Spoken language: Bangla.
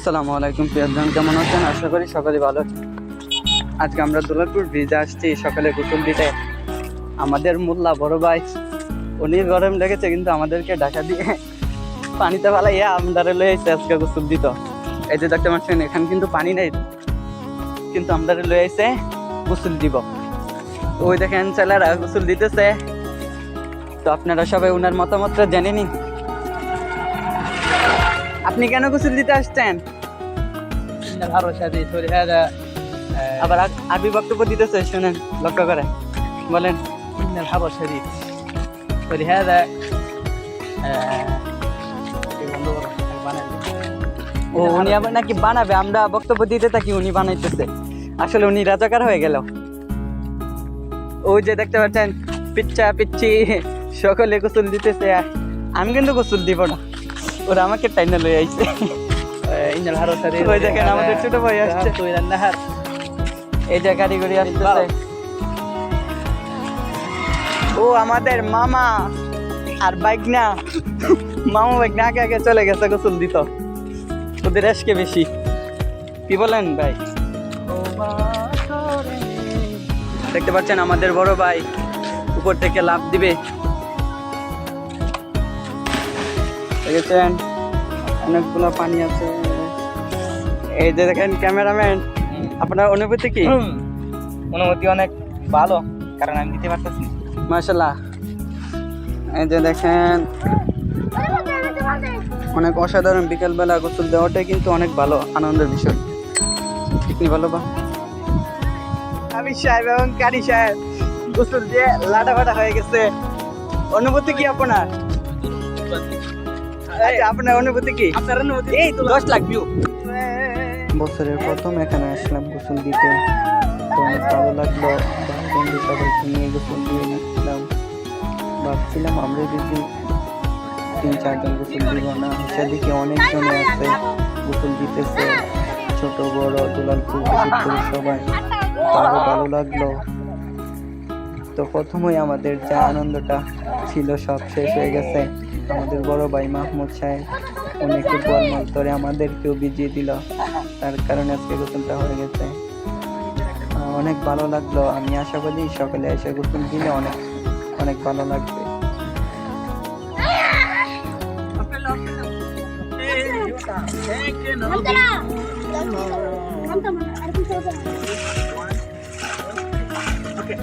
আসসালামু আলাইকুম প্রিয়জন, কেমন আছেন? আশা করি সকালে ভালো আছেন। আজকে আমরা দুলালপুর ব্রিজে আসছি সকালে গোসল দিতে। আমাদের মোল্লা বড় ভাই, উনি গরম লেগেছে কিন্তু আমাদেরকে ঢাকা দিয়ে পানিতে ফেলাইয়া আমরা লয়ে আইছে আজকে গোসল দিত। এই যে দেখতে পাচ্ছেন এখানে কিন্তু পানি নেই, কিন্তু আমরা লয়ে আইছে গোসল দিব। ওই দেখেন ছেলেরা গোসল দিতেছে, তো আপনারা সবাই ওনার মতামতটা জেনে নিন। আপনি কেন গোসল দিতে আসছেন? إن الحر شديد ولهذا আবার আরবি বক্তব্য দিতেছে, শুনেন লক্ষ্য করে বলেন। إن الحر شديد ولهذا ও উনি আবার নাকি বানাবে, আমরা বক্তব্য দিতে থাকি উনি বানাইতেছে। আসলে উনি রাজাকার হয়ে গেল। ওই যে দেখতে পাচ্ছেন পিচ্ছা পিচ্ছি সকলে গোসল দিতেছে, আমি কিন্তু গোসল দিব না, ওরা আমাকে টাইনা লয়ে আইছে। إن الحر شديد ওই দেখেন আমাদের ছোট ভাই আসছে, ذهبت إلى النهر এই যে গাড়ি গাড়ি আসতেছে। ও আমাদের মামা আর বাইক না, মামা বাইক না আগে আগে চলে গেছে গোসল দিত, ওদের আজকে বেশি। কি বলেন ভাই? দেখতে পাচ্ছেন আমাদের বড় ভাই উপর থেকে লাফ দিবে, দেখেছেন অনেকগুলো পানি আছে। এই যে দেখেন ক্যামেরাম্যান, আপনার অনুভূতি কি? অনুমতি অনেক ভালো, কারণ আমি দিতে পারতেছি। মাশাআল্লাহ, এই যে দেখেন অনেক অসাধারণ। বিকেলবেলা গোসল দেওয়াটাই কিন্তু অনেক ভালো, আনন্দের বিষয়। ঠিক ভালো বা আমি সাহেব এবং কারি সাহেব গোসল দিয়ে লাটাফাটা হয়ে গেছে। অনুভূতি কি আপনার? আচ্ছা, আপনার অনুভূতি কি? আপনার অনুমতি এই 10 লাখ ভিউ। বছরের প্রথম এখানে আসলাম গোসল দিতে, তো অনেক ভালো লাগলো। ভাই বন্ধু সবাইকে নিয়ে গোসল দিয়ে নিচ্ছিলাম। ভাবছিলাম আমরা যদি 3-4 জন গোসল দিব না, সেদিকে অনেকজনে আছে গোসল দিতেছে, ছোট বড় দুলালপুর বিশেষ সবাই, তো আরো ভালো লাগলো। তো প্রথমেই আমাদের যা আনন্দটা ছিল সব শেষ হয়ে গেছে। আমাদের বড় ভাই মাহমুদ সাহেব অনেকে গোলমাল করে আমাদেরকেও ভিজিয়ে দিল, তার কারণে আজকে গোসলটা হয়ে গেছে। অনেক ভালো লাগলো। আমি আশা করি সকালে এসে গোসল দিলে অনেক অনেক ভালো লাগবে। Okay.